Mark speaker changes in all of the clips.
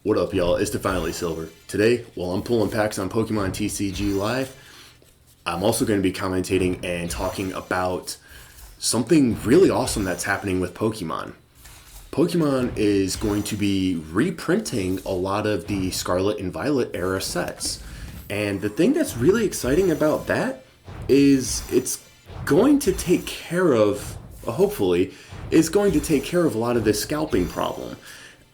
Speaker 1: What up, y'all? It's Definitely Silver. Today, while I'm pulling packs on Pokemon TCG Live, I'm also going to be commentating and talking about something really awesome that's happening with Pokemon. Pokemon is going to be reprinting a lot of the Scarlet and Violet era sets. And the thing that's really exciting about that is it's going to take care of, hopefully, is going to take care of a lot of this scalping problem.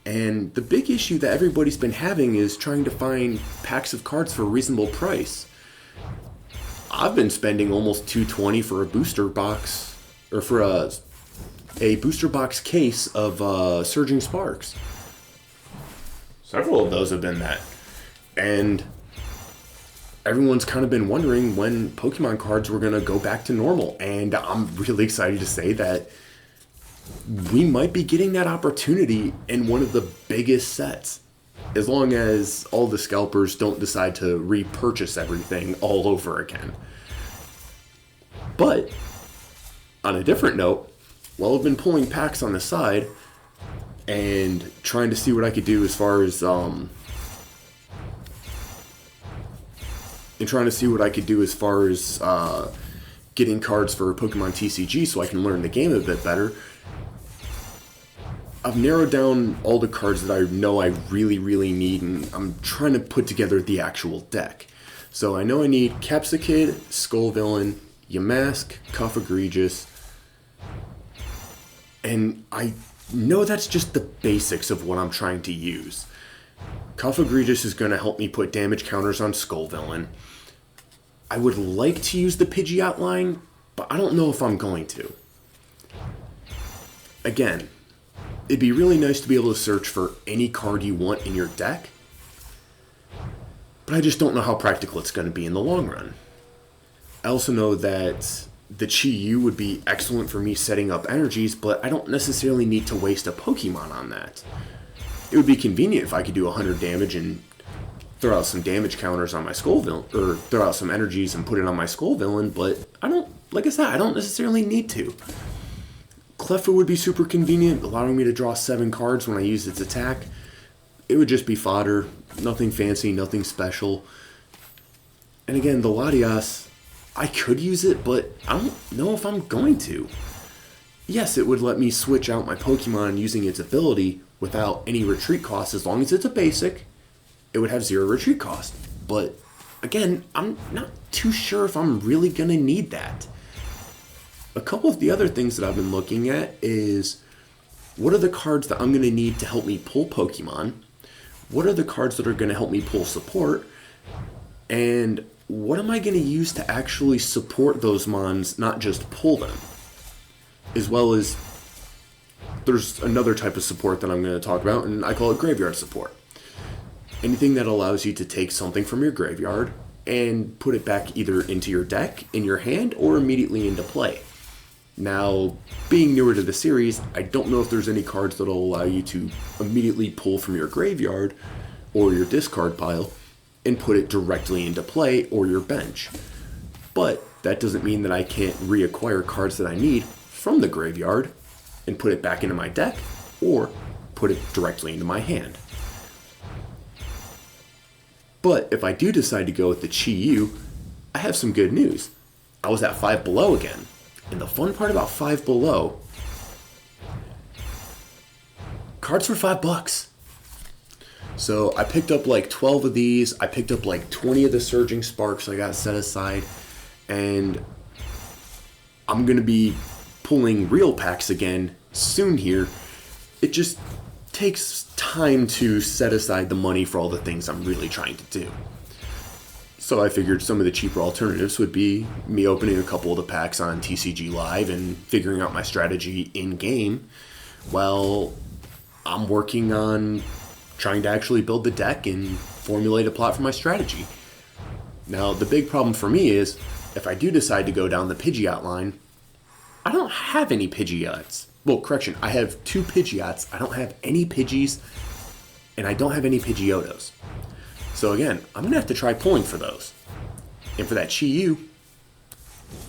Speaker 1: And the big issue that everybody's been having is trying to find packs of cards for a reasonable price. I've been spending almost $220 for a booster box, or for a booster box case of Surging Sparks. Several of those have been that. And everyone's kind of been wondering when Pokemon cards were going to go back to normal. And I'm really excited to say that we might be getting that opportunity in one of the biggest sets, as long as all the scalpers don't decide to repurchase everything all over again. But on a different note, while I've been pulling packs on the side and trying to see what I could do as far as getting cards for Pokemon TCG so I can learn the game a bit better, I've narrowed down all the cards that I know I really need, and I'm trying to put together the actual deck. So I know I need CAPCUT, Skullvillain, Yamask, Cuff Egregious, and I know that's just the basics of what I'm trying to use. Cuff Egregious is going to help me put damage counters on Skullvillain. I would like to use the Pidgeot line, but I don't know if I'm going to. Again, it'd be really nice to be able to search for any card you want in your deck, but I just don't know how practical it's going to be in the long run. I also know that the Chi-Yu would be excellent for me setting up energies, but I don't necessarily need to waste a Pokemon on that. It would be convenient if I could do 100 damage and throw out some damage counters on my Skullvillain, or throw out some energies and put it on my Skullvillain, but I don't necessarily need to. Cleffa would be super convenient, allowing me to draw 7 cards when I use its attack. It would just be fodder, nothing fancy, nothing special. And again, the Latias, I could use it, but I don't know if I'm going to. Yes, it would let me switch out my Pokemon using its ability without any retreat cost. As long as it's a basic, it would have 0 retreat cost. But again, I'm not too sure if I'm really going to need that. A couple of the other things that I've been looking at is, what are the cards that I'm going to need to help me pull Pokemon? What are the cards that are going to help me pull support? And what am I going to use to actually support those mons, not just pull them? As well as, there's another type of support that I'm going to talk about, and I call it graveyard support. Anything that allows you to take something from your graveyard and put it back either into your deck, in your hand, or immediately into play. Now, being newer to the series, I don't know if there's any cards that will allow you to immediately pull from your graveyard or your discard pile and put it directly into play or your bench. But that doesn't mean that I can't reacquire cards that I need from the graveyard and put it back into my deck or put it directly into my hand. But if I do decide to go with the Chi-Yu, I have some good news. I was at 5 below again. And the fun part about 5 below, cards for $5. So I picked up like 12 of these. I picked up like 20 of the Surging Sparks I got set aside. And I'm going to be pulling real packs again soon here. It just takes time to set aside the money for all the things I'm really trying to do. So I figured some of the cheaper alternatives would be me opening a couple of the packs on TCG Live and figuring out my strategy in-game while I'm working on trying to actually build the deck and formulate a plot for my strategy. Now, the big problem for me is, if I do decide to go down the Pidgeot line, I don't have any Pidgeots. Well, correction, I have 2 Pidgeots, I don't have any Pidgeys, and I don't have any Pidgeotos. So again, I'm going to have to try pulling for those. And for that Chi-Yu,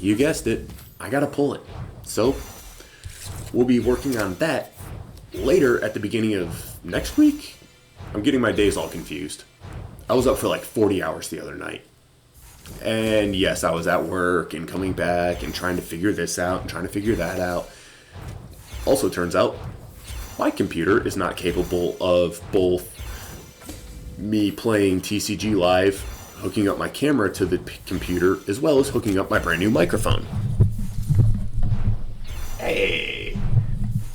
Speaker 1: you guessed it, I got to pull it. So we'll be working on that later at the beginning of next week. I'm getting my days all confused. I was up for like 40 hours the other night. And yes, I was at work and coming back and trying to figure this out and trying to figure that out. Also turns out, my computer is not capable of both me playing TCG live, hooking up my camera to the computer, as well as hooking up my brand new microphone. Hey,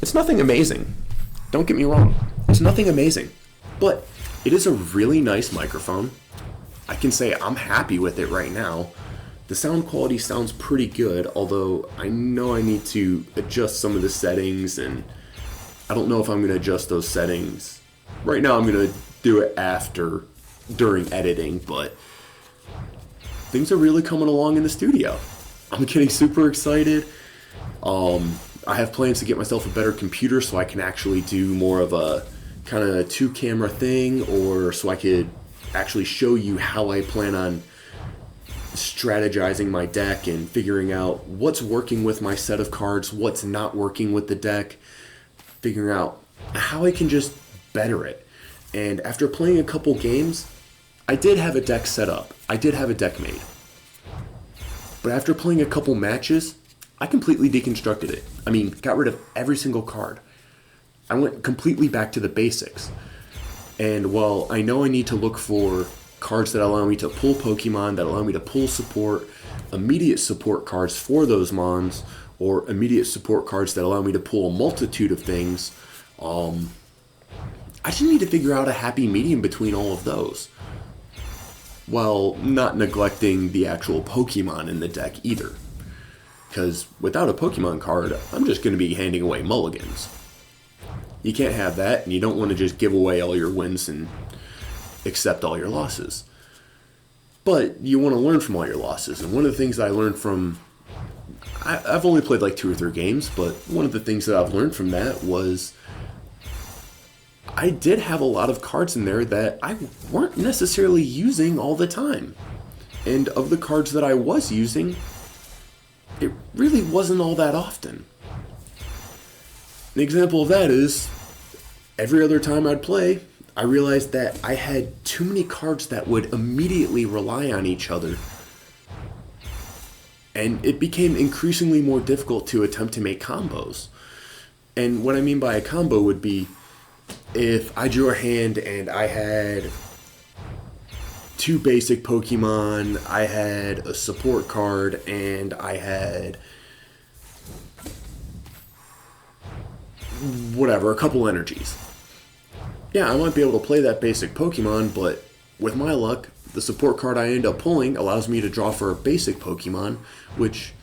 Speaker 1: it's nothing amazing. Don't get me wrong. It's nothing amazing. But it is a really nice microphone. I can say I'm happy with it right now. The sound quality sounds pretty good, although I know I need to adjust some of the settings, and I don't know if I'm going to adjust those settings. Right now I'm going to do it during editing, but things are really coming along in the studio. I'm getting super excited. I have plans to get myself a better computer so I can actually do more of a kind of 2-camera thing, or so I could actually show you how I plan on strategizing my deck and figuring out what's working with my set of cards, what's not working with the deck, figuring out how I can just better it. And after playing a couple games, I did have a deck set up. I did have a deck made. But after playing a couple matches, I completely deconstructed it. I mean, got rid of every single card. I went completely back to the basics. And while I know I need to look for cards that allow me to pull Pokemon, that allow me to pull support, immediate support cards for those mons, or immediate support cards that allow me to pull a multitude of things, I just need to figure out a happy medium between all of those, while not neglecting the actual Pokemon in the deck either. Because without a Pokemon card, I'm just going to be handing away mulligans. You can't have that, and you don't want to just give away all your wins and accept all your losses. But you want to learn from all your losses, and one of the things that I learned from... I've only played like 2 or 3 games, but one of the things that I've learned from that was I did have a lot of cards in there that I weren't necessarily using all the time. And of the cards that I was using, it really wasn't all that often. An example of that is, every other time I'd play, I realized that I had too many cards that would immediately rely on each other. And it became increasingly more difficult to attempt to make combos. And what I mean by a combo would be, if I drew a hand and I had 2 basic Pokemon, I had a support card, and I had whatever, a couple energies. Yeah, I might be able to play that basic Pokemon, but with my luck, the support card I end up pulling allows me to draw for a basic Pokemon, which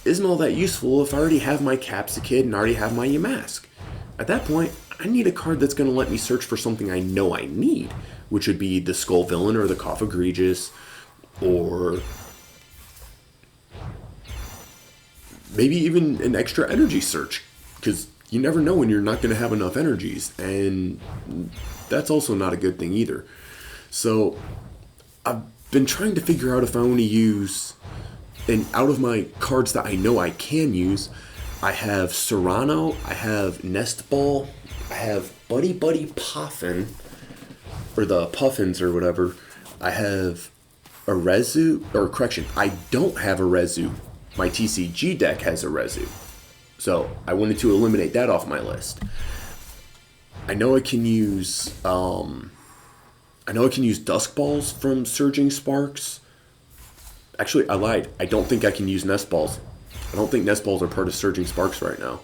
Speaker 1: isn't all that useful if I already have my CAPCUT and already have my Yamask. At that point, I need a card that's going to let me search for something I know I need, which would be the Skull Villain or the Cough Egregious, or maybe even an extra energy search, because you never know when you're not going to have enough energies, and that's also not a good thing either. So I've been trying to figure out if I want to use, and out of my cards that I know I can use, I have Serrano, I have Nest Ball, I have Buddy Buddy Puffin, or the Puffins or whatever, I have Arezu, or correction, I don't have Arezu. My TCG deck has Arezu. So I wanted to eliminate that off my list. I know I can use Dusk Balls from Surging Sparks. Actually, I lied. I don't think I can use Nest Balls. I don't think Nest Balls are part of Surging Sparks right now.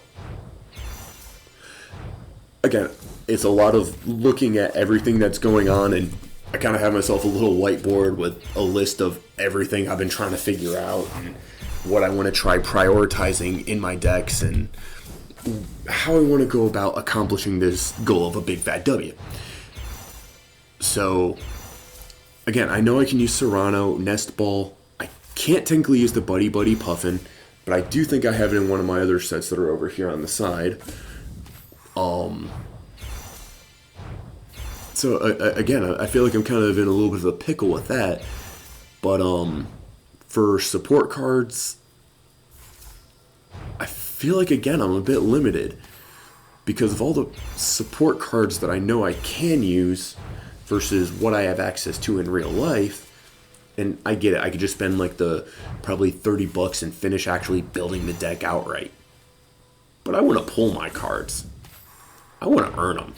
Speaker 1: Again, it's a lot of looking at everything that's going on, and I kind of have myself a little whiteboard with a list of everything I've been trying to figure out and what I want to try prioritizing in my decks and how I want to go about accomplishing this goal of a big fat W. So, again, I know I can use Serrano, Nest Ball. I can't technically use the Buddy Buddy Puffin, but I do think I have it in one of my other sets that are over here on the side. So, again, I feel like I'm kind of in a little bit of a pickle with that. But, for support cards, I feel like, again, I'm a bit limited. because of all the support cards that I know I can use versus what I have access to in real life. And I get it. I could just spend like the probably $30 and finish actually building the deck outright. But I want to pull my cards. I want to earn them.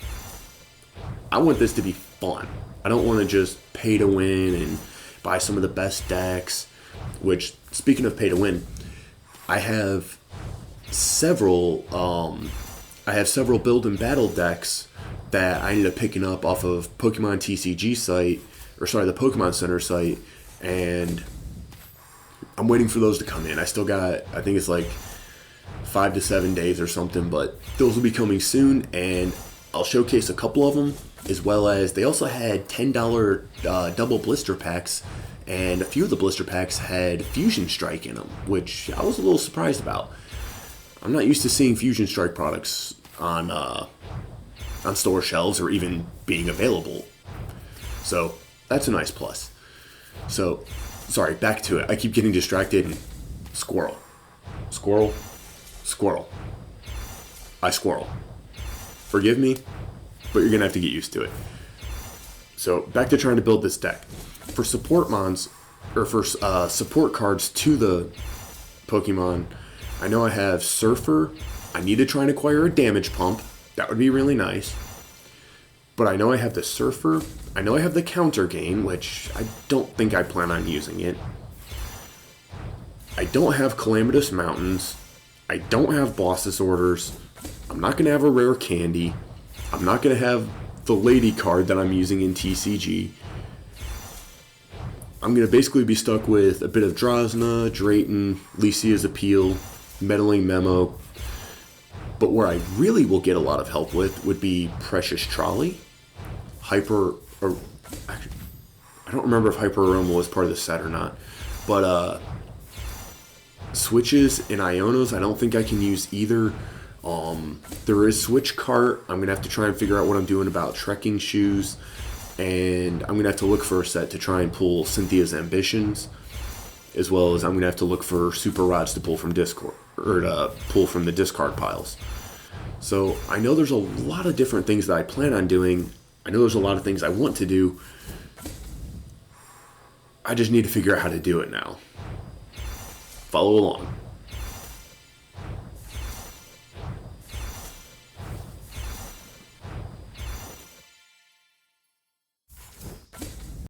Speaker 1: I want this to be fun. I don't want to just pay to win and buy some of the best decks. Which, speaking of pay to win, I have several build and battle decks that I ended up picking up off of Pokemon TCG site, or sorry, the Pokemon Center site, and I'm waiting for those to come in. I still got, I think it's like 5 to 7 days or something, but those will be coming soon, and I'll showcase a couple of them, as well as they also had $10 double blister packs, and a few of the blister packs had Fusion Strike in them, which I was a little surprised about. I'm not used to seeing Fusion Strike products on store shelves or even being available, so that's a nice plus. So, sorry, back to it. I keep getting distracted. Squirrel. Squirrel. Squirrel. I squirrel. Forgive me, but you're going to have to get used to it. So, back to trying to build this deck. For support mons, or for support cards to the Pokemon, I know I have Surfer. I need to try and acquire a damage pump. That would be really nice. But I know I have the Surfer. I know I have the Counter Gain, which I don't think I plan on using it. I don't have Calamitous Mountains. I don't have Boss's Orders. I'm not going to have a Rare Candy. I'm not going to have the Lady card that I'm using in TCG. I'm going to basically be stuck with a bit of Drosna, Drayton, Lycia's Appeal, Meddling Memo. But where I really will get a lot of help with would be Precious Trolley, Hyper, or actually, I don't remember if Hyper Aroma was part of the set or not. But Switches and Ionos, I don't think I can use either. There is Switch Cart. I'm going to have to try and figure out what I'm doing about Trekking Shoes. And I'm going to have to look for a set to try and pull Cynthia's Ambitions, as well as I'm going to have to look for Super Rods to pull from Discord, or to pull from the discard piles. So I know there's a lot of different things that I plan on doing. I know there's a lot of things I want to do. I just need to figure out how to do it now. Follow along.